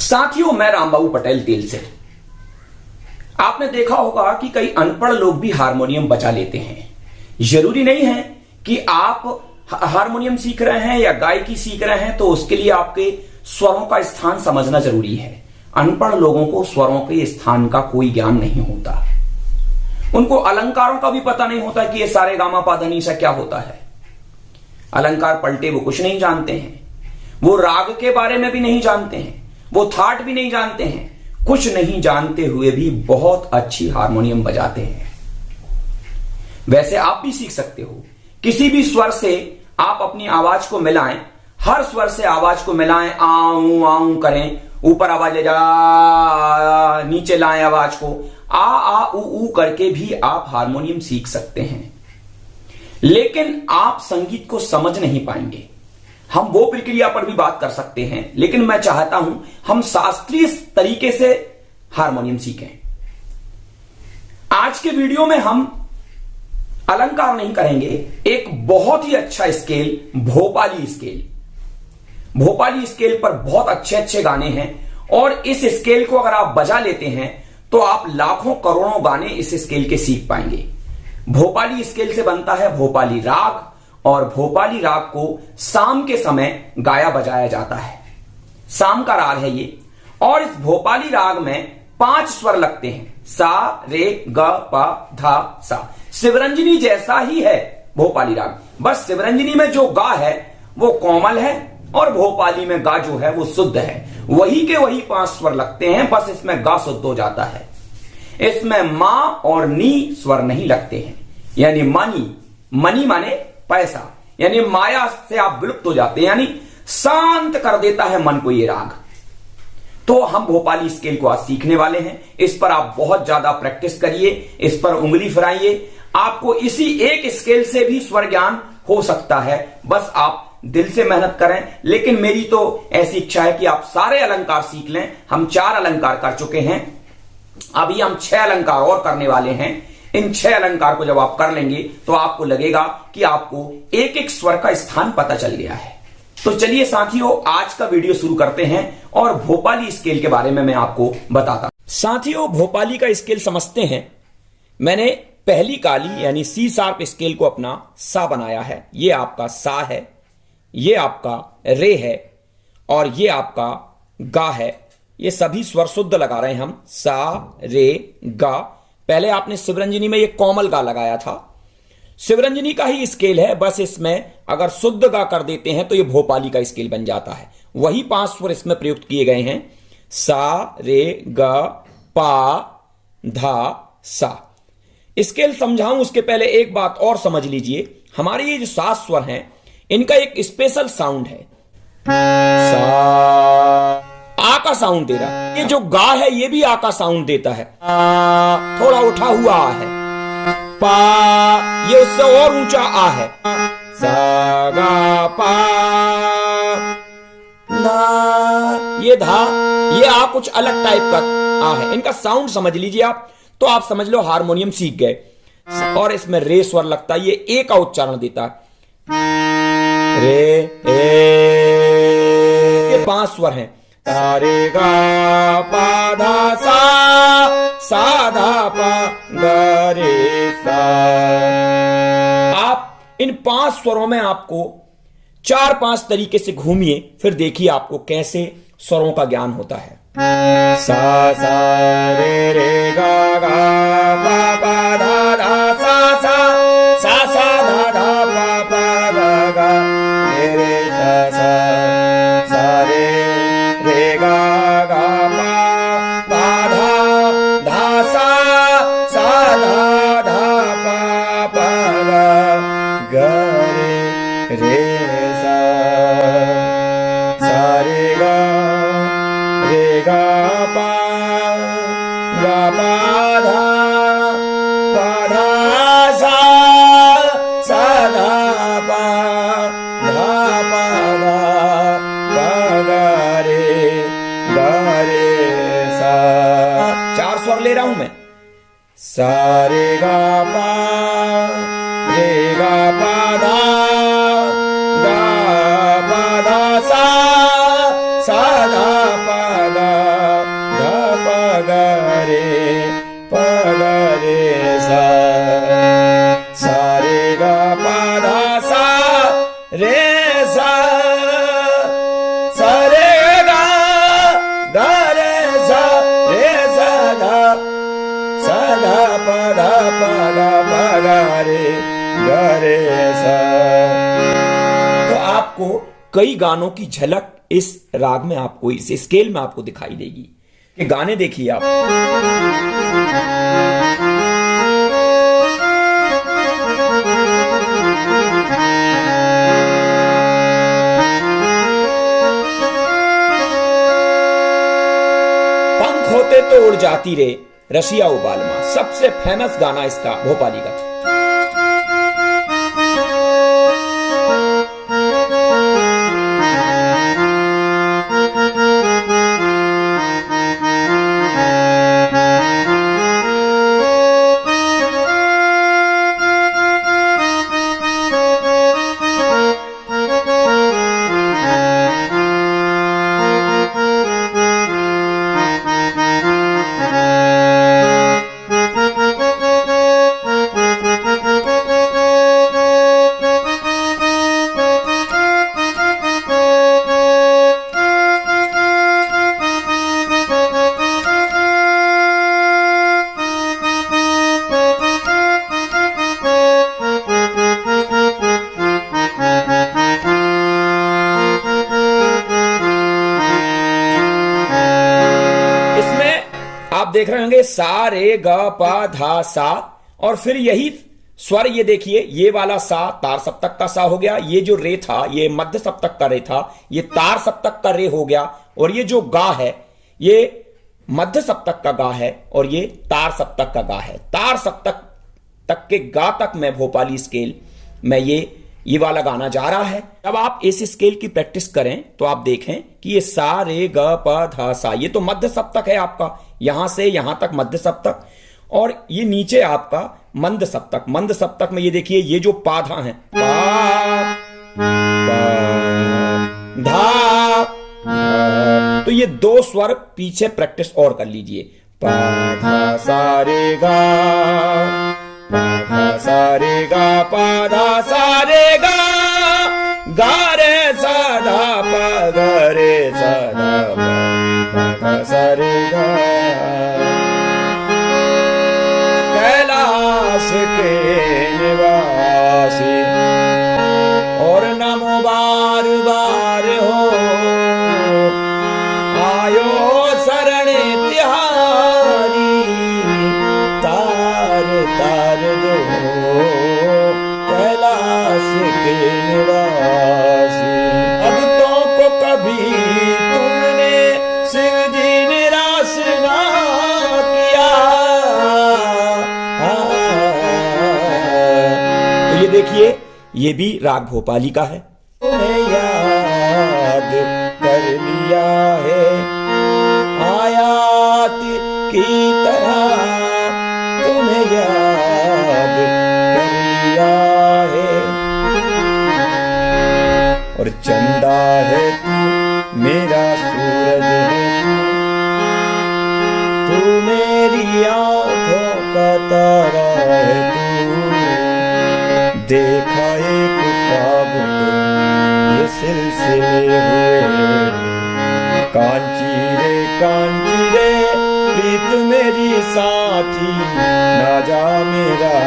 साथियों, मैं रामबाबू पटेल तेल से। आपने देखा होगा कि कई अनपढ़ लोग भी हारमोनियम बजा लेते हैं। जरूरी नहीं है कि आप हारमोनियम सीख रहे हैं या गायकी सीख रहे हैं तो उसके लिए आपके स्वरों का स्थान समझना जरूरी है। अनपढ़ लोगों को स्वरों के स्थान का कोई ज्ञान नहीं होता। उनको अलंकारों का भी पता नहीं होता कि ये सारे गामा पा धा नी सा क्या होता है। अलंकार पलटे वो कुछ नहीं जानते हैं। वो राग के बारे में भी नहीं जानते हैं। वो थाट भी नहीं जानते हैं। कुछ नहीं जानते हुए भी बहुत अच्छी हारमोनियम बजाते हैं। वैसे आप भी सीख सकते हो। किसी भी स्वर से आप अपनी आवाज को मिलाएं। हर स्वर से आवाज को मिलाएं। आऊं आऊं करें। ऊपर आवाज ले जा, नीचे लाएं आवाज को। आ ऊ करके भी आप हारमोनियम सीख सकते हैं। लेकिन आप संगीत को समझ नहीं पाएंगे। हम वो प्रक्रिया पर भी बात कर सकते हैं, लेकिन मैं चाहता हूं हम शास्त्रीय तरीके से हारमोनियम सीखें। आज के वीडियो में हम अलंकार नहीं करेंगे। एक बहुत ही अच्छा scale, Bhopali scale. Bhopali scale पर बहुत अच्छे अच्छे गाने हैं और इस स्केल को अगर आप बजा लेते हैं तो आप लाखों करोड़ों गाने इस स्केल के सीख पाएंगे। भोपाली स्केल से बनता है भोपाली राग और भोपाली राग को शाम के समय गाया बजाया जाता है। शाम का राग है ये। और इस भोपाली राग में 5 स्वर लगते हैं। सा रे ग प धा सा। शिवरंजनी जैसा ही है भोपाली राग, बस शिवरंजनी में जो गा है वो कोमल है और भोपाली में गा जो है वो शुद्ध है। वही के वही 5 स्वर लगते हैं, बस इसमें गा शुद्ध हो जाता है। इसमें मा और नी स्वर नहीं लगते हैं। यानी मनी माने पैसा, यानी माया से आप विलुप्त हो जाते हैं, यानी शांत कर देता है मन को ये राग। तो हम भोपाली स्केल को आज सीखने वाले हैं। इस पर आप बहुत ज्यादा प्रैक्टिस करिए, इस पर उंगली फिराइए। आपको इसी एक स्केल से भी स्वर ज्ञान हो सकता है, बस आप दिल से मेहनत करें। लेकिन मेरी तो ऐसी इच्छा है कि आप सारे अलंकार सीख लें। हम 4 अलंकार कर चुके हैं, अभी हम 6 अलंकार और करने वाले हैं। इन 6 अलंकार को जब आप कर लेंगे तो आपको लगेगा कि आपको एक एक स्वर का स्थान पता चल गया है। तो चलिए साथियों, आज का वीडियो शुरू करते हैं और भोपाली स्केल के बारे में मैं आपको बताता हूं। साथियों, भोपाली का स्केल समझते हैं। मैंने पहली काली यानी सी शार्प स्केल को अपना सा बनाया है। ये आपका सा है, ये आपका रे है और ये आपका गा है। ये सभी स्वर शुद्ध लगा रहे हैं हम। सा रे गा। पहले आपने शिवरंजनी में ये कोमल गा लगाया था। शिवरंजनी का ही स्केल है, बस इसमें अगर शुद्ध गा कर देते हैं तो ये भोपाली का स्केल बन जाता है। वही 5 स्वर इसमें प्रयुक्त किए गए हैं। सा रे ग पा धा सा। स्केल समझाऊं उसके पहले एक बात और समझ लीजिए। हमारे ये जो 7 स्वर हैं इनका एक स्पेशल साउंड है। सा आ का साउंड दे रहा है। ये जो गा है ये भी आ का साउंड देता है। थोड़ा उठा हुआ आ है। पा ये उससे और ऊंचा आ है। सा गा पा धा। ये धा, ये आ कुछ अलग टाइप का आ है। इनका साउंड समझ लीजिए आप, तो आप समझ लो हारमोनियम सीख गए। और इसमें रे स्वर लगता है, ये ए का उच्चारण देता है। रे ए, ये 5 स्वर हैं। सा रे गा पा धा सा धा पा गा रे सा। आप इन 5 स्वरों में आपको 4-5 तरीके से घूमिए, फिर देखिए आपको कैसे स्वरों का ज्ञान होता है। सा रे गा गा पा पा धा धा सा धा धा पा पा गा गा रे सा रे गा गा पा धा धा सा धा धा पा पा गा रे सा रे गा पा धा सा धा पा धा पा गा रे सा। 4 स्वर ले रहा हूं मैं। सा रे गा पा धा गा पा धा सा धा पा गा रे गा रे सा। तो आपको कई गानों की झलक इस राग में, आपको इस स्केल में आपको दिखाई देगी। कि गाने देखिए आप। पंख होते तो उड़ जाती रे रसिया उबाल मां, सबसे फेमस गाना इसका भोपाली का। आप देख रहे होंगे सा रे ग पा धा सा, और फिर यही स्वर, ये देखिए ये वाला सा तार सप्तक का सा हो गया, ये जो रे था ये मध्य सप्तक का रे था, ये तार सप्तक का रे हो गया, और ये जो गा है ये मध्य सप्तक का गा है, और ये तार सप्तक का गा है। तार सप्तक तक के गा तक में भोपाली स्केल में ये वाला गाना जा रहा है। जब आप इस स्केल की प्रैक्टिस करें तो आप देखें कि ये सा रे ग प धा सा, ये तो मध्य सप्तक है आपका, यहां से यहां तक मध्य सप्तक, और ये नीचे आपका मंद सप्तक। मंद सप्तक में ये देखिए ये जो पाधा है, पा धा, तो ये दो स्वर पीछे प्रैक्टिस और कर लीजिए। पा धा सा रे गा, पा धा सा रे गा, पा धा सा रे गा, गा रे सा धा पा, गा रे सा धा पा धा सा रे गा। कैलाश के निवासी और नमो बार बार हो, आयो शरण तिहारी, तार तार दो कैलाश के निवासी। भक्तों को कभी तुमने शिव जी निराश ना किया। तो ये देखिए ये भी राग भोपाली का है। तुम्हें याद कर लिया है आयात की तरह, तुम्हें याद कर लिया है, और चंदा है तू मेरा सूरज है तू मेरी आंखों का तारा है तू। देखा एक ख्वाब ये सिलसिले हुए, कांची रे प्रीत मेरी साथी, ना जा मेरा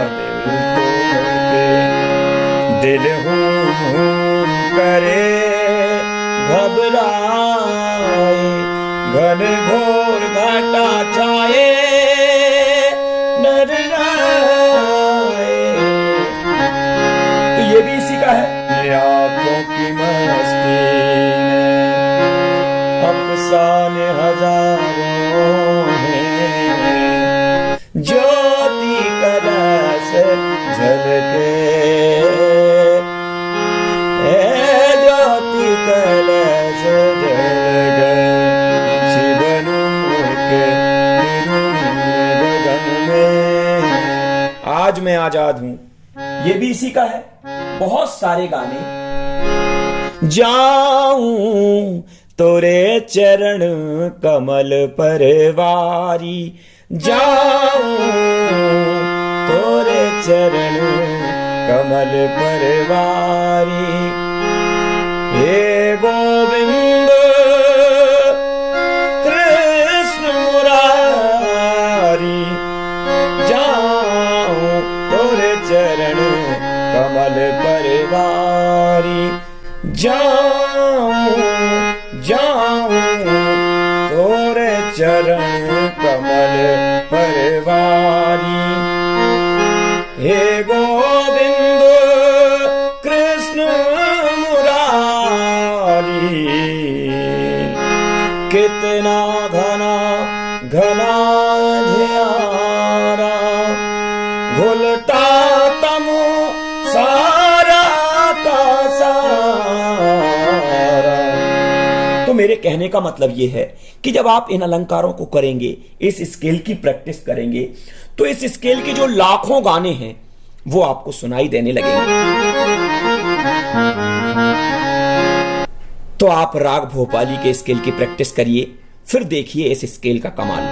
दिल तोड़ के। दिल हूम करे घबराए, घन घोर घाटा छाए नर आए। तो ये भी इसी का है। आंखों की मस्ती अफसाने हजारों हैं, ज्योति कलश झलके, ज्योति कलश झलके, शिव नूर के गगन में, आज मैं आजाद हूं, ये भी इसी का है। बहुत सारे गाने। जाऊं तोरे चरण कमल परवारी, जाऊं तोरे चरण कमल परवारी, हे गोविंद कृष्ण मुरारी, जाऊं तोरे चरण जाऊं जाऊं तोरे चरण कमल परवारी। हे गोविंद कृष्ण मुरारी, कितना घना घना ध्यारा, घुलता तमो सारा का सारा। तो मेरे कहने का मतलब यह है कि जब आप इन अलंकारों को करेंगे, इस स्केल की प्रैक्टिस करेंगे, तो इस स्केल के जो लाखों गाने हैं वो आपको सुनाई देने लगेंगे। तो आप राग भोपाली के स्केल की प्रैक्टिस करिए, फिर देखिए इस स्केल का कमाल।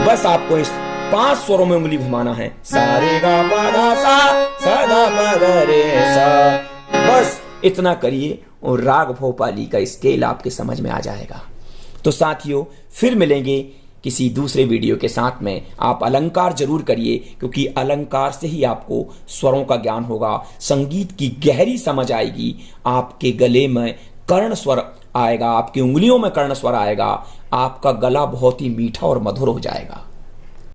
बस आपको इस 5 स्वरों में उंगली घुमाना है, सा रे गा पा धा सा, सा धा पा धा रे सा। बस इतना करिए और राग भोपाली का स्केल आपके समझ में आ जाएगा। तो साथियों, फिर मिलेंगे किसी दूसरे वीडियो के साथ में। आप अलंकार जरूर करिए, क्योंकि अलंकार से ही आपको स्वरों का ज्ञान होगा, संगीत की गहरी समझ आएगी, आपके गले में कर्ण स्वर आएगा, आपकी उंगलियों में कर्ण स्वर आएगा, आपका गला बहुत ही मीठा और मधुर हो जाएगा।